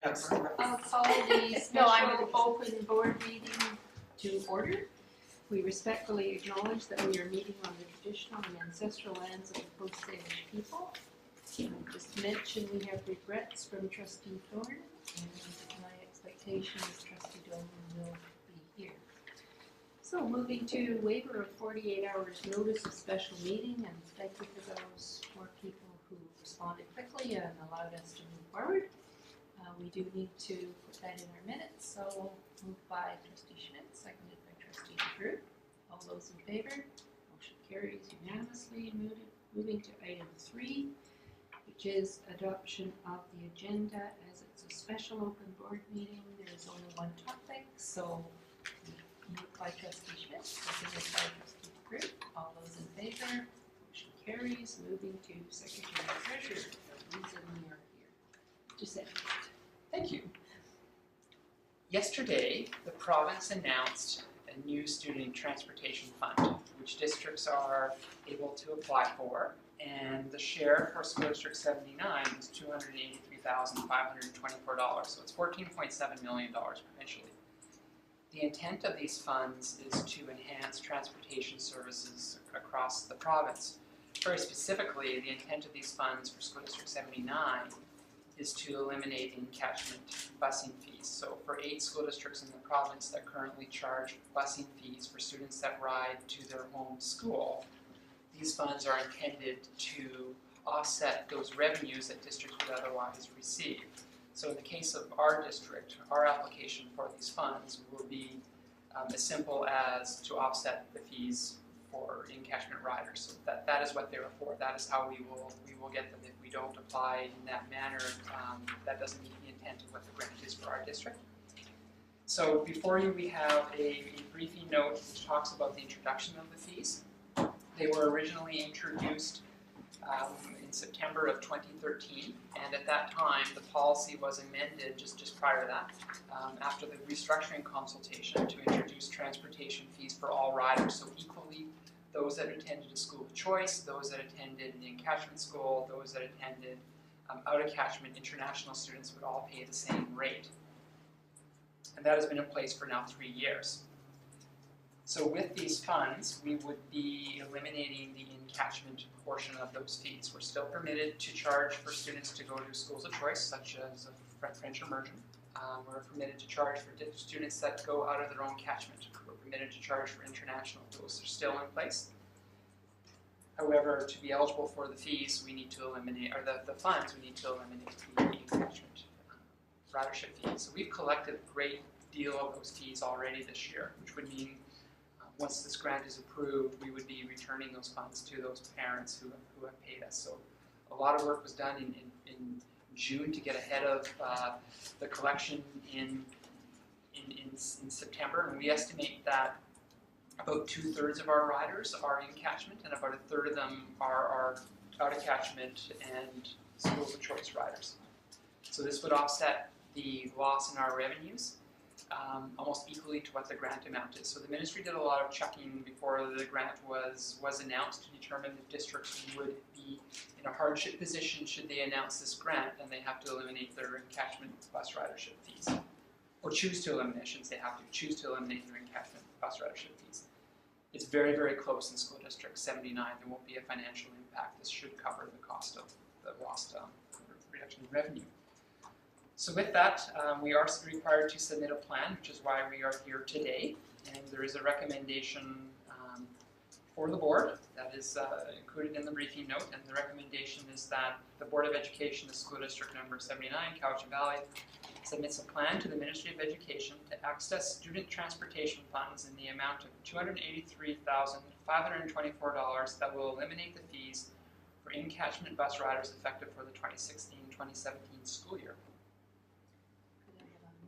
I'll call the special open board meeting to order. We respectfully acknowledge that we are meeting on the traditional and ancestral lands of the Coast Salish people. Just mention we have regrets from Trustee Thorne, and my expectation is Trustee Dolan will be here. So moving to waiver of 48 hours notice of special meeting, and thank you for those 4 people who responded quickly and allowed us to move forward. We do need to put that in our minutes, so moved by Trustee Schmidt, seconded by Trustee DeGroot. All those in favor? Motion carries unanimously. Moving to item 3, which is adoption of the agenda. As it's a special open board meeting, there is only one topic, so moved by Trustee Schmidt, seconded by Trustee DeGroot. All those in favor? Motion carries. Moving to Secretary Treasurer, the reason we are here. Just say. Thank you. Yesterday, the province announced a new student transportation fund, which districts are able to apply for, and the share for School District 79 is $283,524, so it's $14.7 million provincially. The intent of these funds is to enhance transportation services across the province. Very specifically, the intent of these funds for School District 79 is to eliminate encatchment busing fees. So for 8 school districts in the province that currently charge busing fees for students that ride to their home school, these funds are intended to offset those revenues that districts would otherwise receive. So in the case of our district, our application for these funds will be as simple as to offset the fees for encatchment riders. So that is what they're for. That is how we will get them. If we don't apply in that manner, that doesn't meet the intent of what the grant is for our district. So before you, we have a briefing note which talks about the introduction of the fees. They were originally introduced in September of 2013, and at that time the policy was amended just prior to that, after the restructuring consultation, to introduce transportation fees for all riders, so equally those that attended a school of choice, those that attended an encatchment school, those that attended out-of-catchment international students would all pay the same rate. And that has been in place for now 3 years. So with these funds, we would be eliminating the encatchment portion of those fees. We're still permitted to charge for students to go to schools of choice, such as French immersion. We're permitted to charge for students that go out of their own catchment. We're permitted to charge for international. Those are still in place. However, to be eligible for the fees, we need to eliminate, or the funds, we need to eliminate the encatchment ridership fees. So we've collected a great deal of those fees already this year, which would mean once this grant is approved, we would be returning those funds to those parents who have paid us. So a lot of work was done in June to get ahead of the collection in September, and we estimate that about 2/3 of our riders are in catchment, and about 1/3 of them are out of catchment and schools of choice riders. So this would offset the loss in our revenues almost equally to what the grant amount is. So the ministry did a lot of checking before the grant was announced to determine if districts would be in a hardship position should they announce this grant, and they have to eliminate their encatchment bus ridership fees. Or choose to eliminate, I shouldn't say have to, choose to eliminate their encatchment bus ridership fees. It's very, very close in School District 79. There won't be a financial impact. This should cover the cost of the lost reduction in revenue. So with that, we are required to submit a plan, which is why we are here today. And there is a recommendation for the board that is included in the briefing note. And the recommendation is that the Board of Education of School District number 79, Cowichan Valley, submits a plan to the Ministry of Education to access student transportation funds in the amount of $283,524 that will eliminate the fees for in-catchment bus riders effective for the 2016-2017 school year.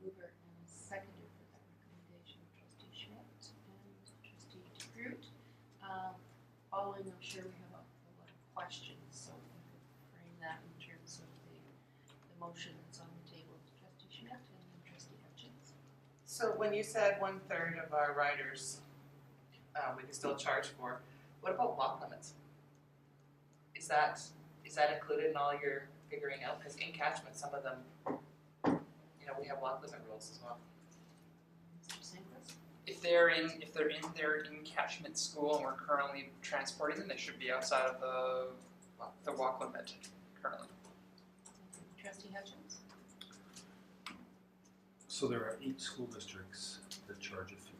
Mover and seconder for that recommendation, Trustee Schmidt and Trustee DeGroot. Following, I'm sure we have a lot of questions, so we could frame that in terms of the motion that's on the table. Trustee Schmidt and then Trustee Hutchins. So when you said 1/3 of our riders we can still charge for, what about walk limits? Is that included in all your figuring out? Because in catchment, some of them have lot limit rules as well. Mr. Singles? If they're in their in-catchment school and we're currently transporting them, they should be outside of the walk limit currently. Trustee Hutchins? So there are 8 school districts that charge a fee.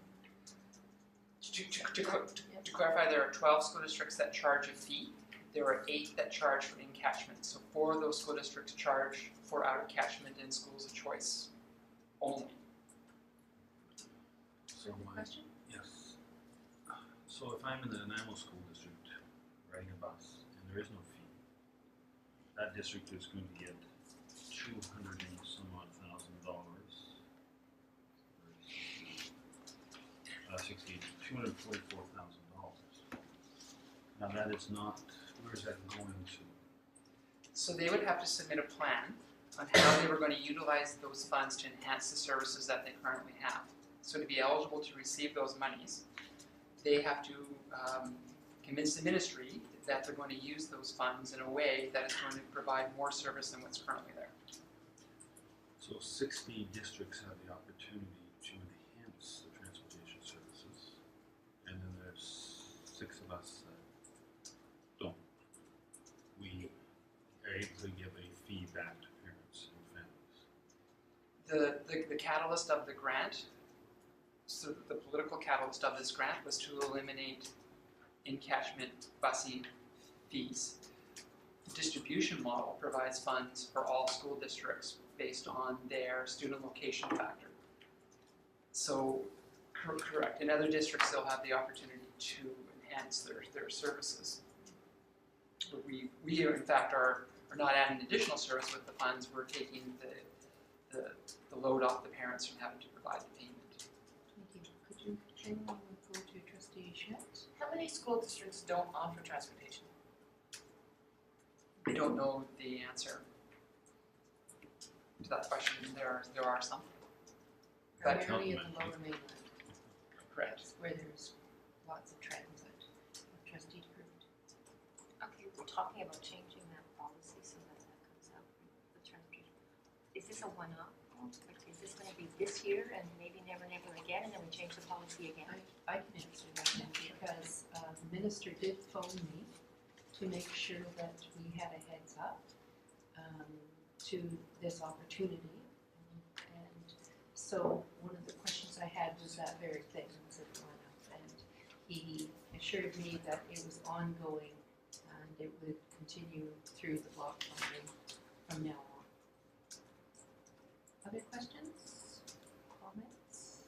To clarify, there are 12 school districts that charge a fee. There are 8 that charge for in-catchment. So 4 of those school districts charge for out-of-catchment in schools of choice only. So my, Question? yes. So if I'm in the Nanaimo school district riding a bus and there is no fee, that district is going to get $200 and some odd thousand. $244,000. Now that is not, where is that going to? So they would have to submit a plan on how they were going to utilize those funds to enhance the services that they currently have. So to be eligible to receive those monies, they have to convince the ministry that they're going to use those funds in a way that is going to provide more service than what's currently there. So 60 districts have the opportunity to enhance the transportation services, and then there's 6 of us that don't. We are able to give a fee back to parents and families. The catalyst of the grant, so the political catalyst of this grant was to eliminate in-catchment busing fees. The distribution model provides funds for all school districts based on their student location factor. So, correct. In other districts, they'll have the opportunity to enhance their services. But we in fact are not adding additional service with the funds. We're taking the load off the parents from having to provide the payment. Thank you. Could you, anyone would go to Trustee Schmidt? How many school districts don't offer transportation? I don't know the answer to that question. There are some. But- Primarily in the lower mainland, Correct. where there's lots of transit. Trustee Groot. Okay, we're talking about changing that policy so that that comes out with transportation. Is this a one-off? Like, is this gonna be this year and maybe never again, and then we change the policy again? I can answer that then, because the minister did phone me to make sure that we had a heads up to this opportunity. And so one of the questions I had was that very thing, was it going up? And he assured me that it was ongoing and it would continue through the block funding from now on. Other questions, comments?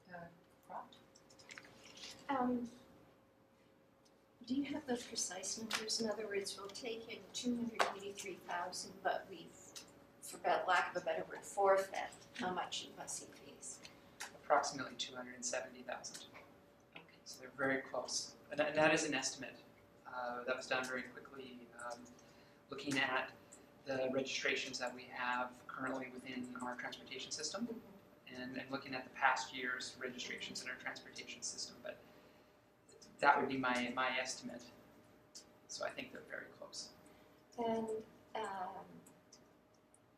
Trustee Crott? Do you have the precise numbers? In other words, we'll take in 283,000, but we've, for lack of a better word, forfeit how much in busing fees? Approximately 270,000. Okay. So they're very close. And that is an estimate. That was done very quickly, looking at the registrations that we have currently within our transportation system and looking at the past year's registrations in our transportation system. But that would be my estimate. So I think they're very close. And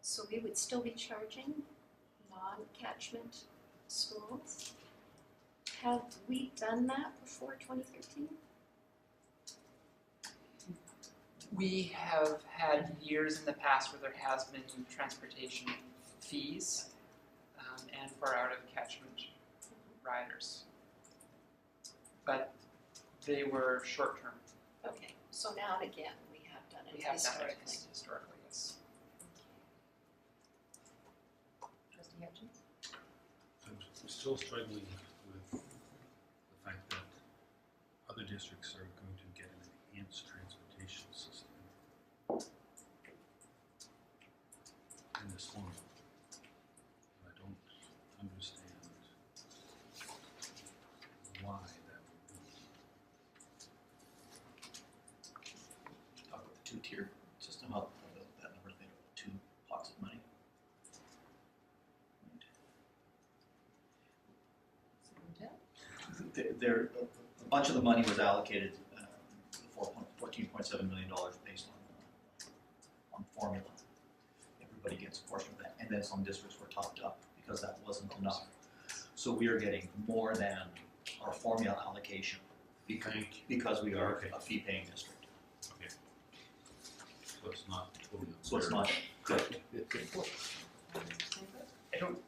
so we would still be charging non-catchment schools? Have we done that before 2013? We have had years in the past where there has been transportation fees and for out-of-catchment riders. But they were short-term. Okay, so now and again, we have done it We have done historically. it historically, yes. Trustee Hutchins? I'm still struggling with the fact that other districts are going to get an enhanced transportation system in this form. I don't understand why that would be. Talk about the 2-tier system, how that number thing, 2 pots of money. There, a bunch of the money was allocated, $14.7 million based on formula. Everybody gets a portion of that, and and then some districts were topped up because that wasn't enough. So we are getting more than our formula allocation because we are a fee-paying district. Okay. So it's not totally So it's unfair. not correct. I don't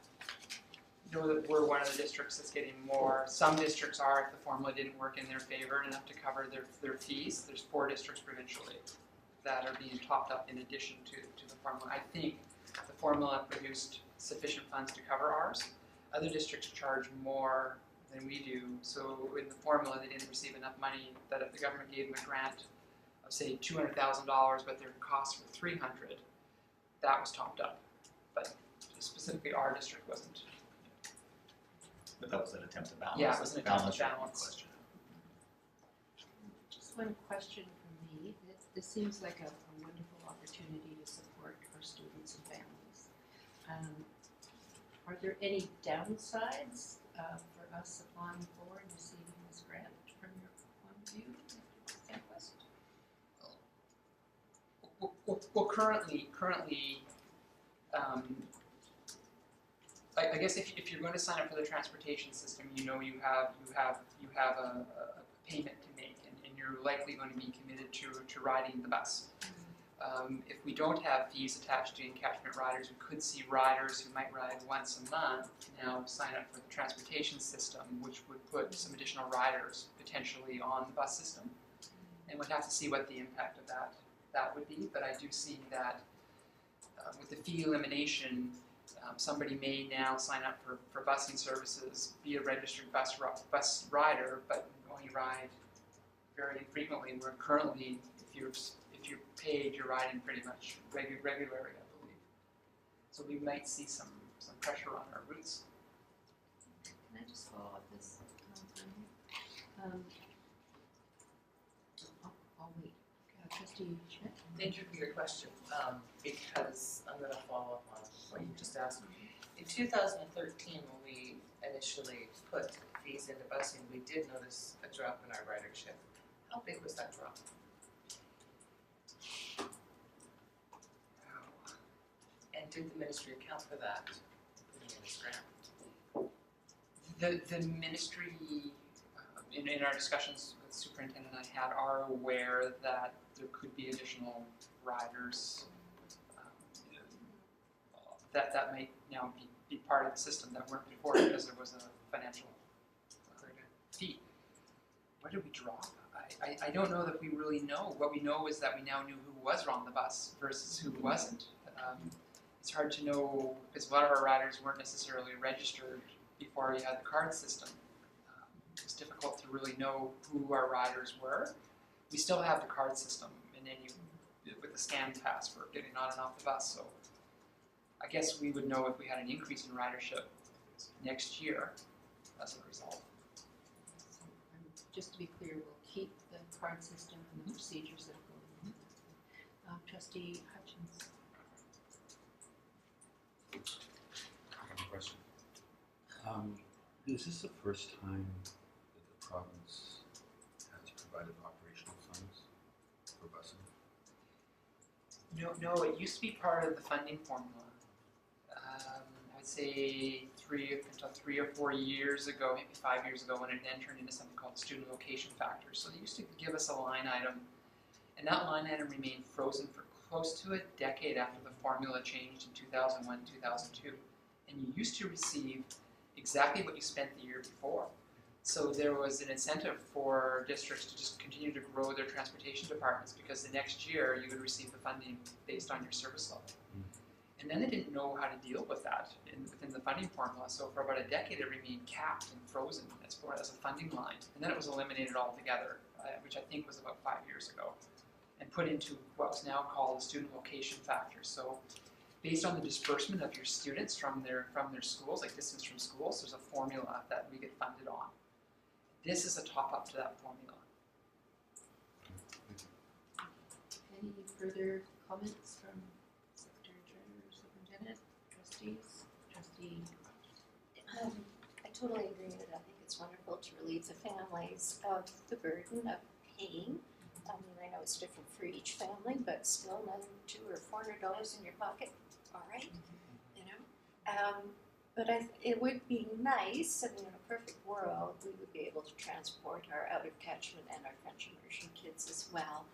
know that we're one of the districts that's getting more. Some districts are, if the formula didn't work in their favor enough to cover their fees. There's 4 districts provincially that are being topped up in addition to the formula. I think the formula produced sufficient funds to cover ours. Other districts charge more than we do, so in the formula they didn't receive enough money that if the government gave them a grant of say $200,000 but their costs were $300,000, that was topped up. But specifically our district wasn't. But that was an attempt to balance. Yeah, it was an attempt to your balance. question. Just one question from me. This seems like a wonderful opportunity to support our students and families. Are there any downsides for us applying for and receiving this grant from your point of view, Southwest? Well, currently, I guess if you're going to sign up for the transportation system, you know you have a payment to make, and you're likely going to be committed to riding the bus. If we don't have fees attached to encashment riders, we could see riders who might ride once a month now sign up for the transportation system, which would put some additional riders potentially on the bus system, and we'd have to see what the impact of that would be. But I do see that with the fee elimination, somebody may now sign up for busing services, be a registered bus rider, but only ride very infrequently. Where currently, if you're paid, you're riding pretty much regularly, I believe. So we might see some pressure on our routes. Can I just follow up this? I'll wait. Trustee Schmidt? Thank you for your question, because I'm gonna follow up on what you just asked. In 2013, when we initially put fees into busing, we did notice a drop in our ridership. How big was that drop? And did the ministry account for that in this grant? The ministry, in our discussions with the superintendent I had, are aware that there could be additional riders that might now be part of the system that weren't before because there was a financial fee. Where did we drop? I don't know that we really know. What we know is that we now knew who was on the bus versus who wasn't. It's hard to know because a lot of our riders weren't necessarily registered before we had the card system. It's difficult to really know who our riders were. We still have the card system, and then with the scan pass for getting on and off the bus. So I guess we would know if we had an increase in ridership next year as a result. So, just to be clear, we'll keep the card system and the procedures that go in. Trustee Hutchins. I have a question. Is this the first time that the province has provided operational funds for busing? No, it used to be part of the funding formula. I'd say 3 or 4 years ago, maybe 5 years ago, when it then turned into something called the student location factor. So they used to give us a line item, and that line item remained frozen for close to a decade after the formula changed in 2001, 2002. And you used to receive exactly what you spent the year before. So there was an incentive for districts to just continue to grow their transportation departments because the next year you would receive the funding based on your service level. And then they didn't know how to deal with that within the funding formula. So for about a decade it remained capped and frozen as a funding line. And then it was eliminated altogether, which I think was about 5 years ago, and put into what's now called the student location factor. So based on the disbursement of your students from their schools, like distance from schools, there's a formula that we get funded on. This is a top-up to that formula. Any further comments from Secretary Treasurer, Superintendent, trustees, trustee? I totally agree with it. I think it's wonderful to relieve the families of the burden of paying. I mean, I know it's different for each family, but still another $200 or $400 in your pocket, all right, you know? But it would be nice, I mean, in a perfect world, we would be able to transport our out of catchment and our French immersion kids as well.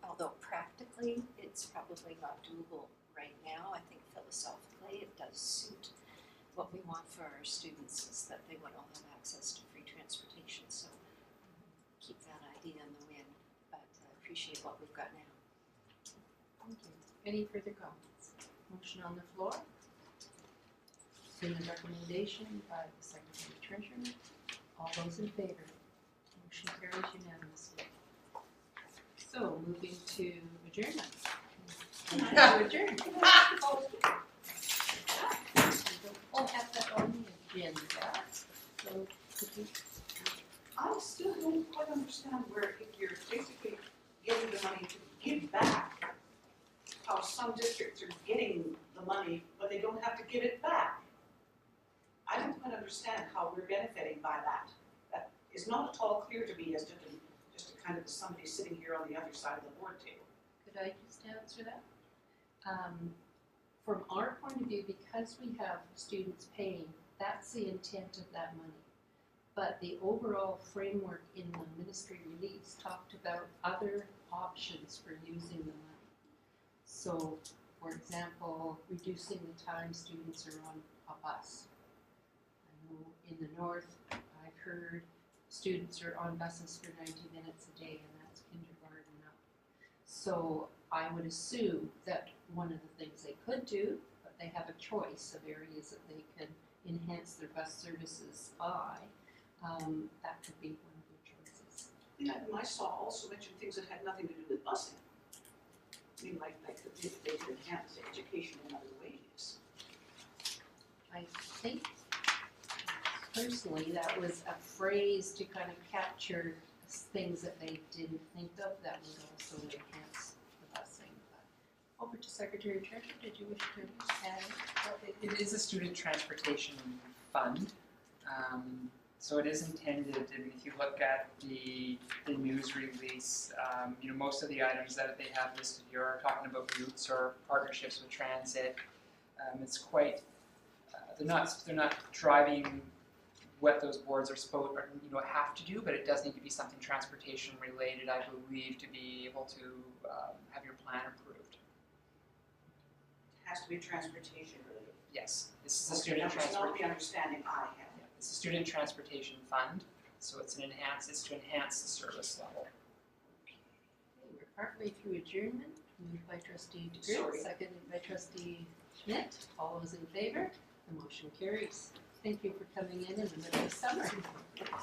Although practically, it's probably not doable right now. I think philosophically, it does suit what we want for our students is that they would all have access to free transportation. So keep that idea in the wind, but appreciate what we've got now. Thank you. Any further comments? Motion on the floor. Seen the recommendation by the Secretary Treasurer. All those in favor? Motion carries unanimously. So moving to adjournment. Adjourn. We don't have that on the agenda, so could you? I still don't quite understand where if you're basically getting the money to give back, how some districts are getting the money, but they don't have to give it back. I don't quite understand how we're benefiting by that. That is not at all clear to me as just a kind of somebody sitting here on the other side of the board table. Could I just answer that? From our point of view, because we have students paying, that's the intent of that money. But the overall framework in the ministry release talked about other options for using the money. So, for example, reducing the time students are on a bus. I know in the north, I've heard students are on buses for 90 minutes a day, and that's kindergarten up. So I would assume that one of the things they could do, but they have a choice of areas that they can enhance their bus services by, that could be one of their choices. Yeah, and I saw also mentioned things that had nothing to do with busing. I mean, like they could enhance education in other ways. I think personally that was a phrase to kind of capture things that they didn't think of that would also enhance the busing. But over to Secretary Treasurer, did you wish to add? It is a student transportation fund. So it is intended, and if you look at the news release, most of the items that they have listed here are talking about routes or partnerships with transit. It's quite, they're not driving what those boards are supposed, have to do, but it does need to be something transportation related, I believe, to be able to have your plan approved. It has to be transportation related. Yes, this is a student That was not transportation. the understanding I had. It's a student transportation fund, so it's to enhance the service level. Okay, we're partway through adjournment, moved by trustee DeGroote, Sorry. seconded by trustee Schmidt. All those in favor? The motion carries. Thank you for coming in the middle of summer.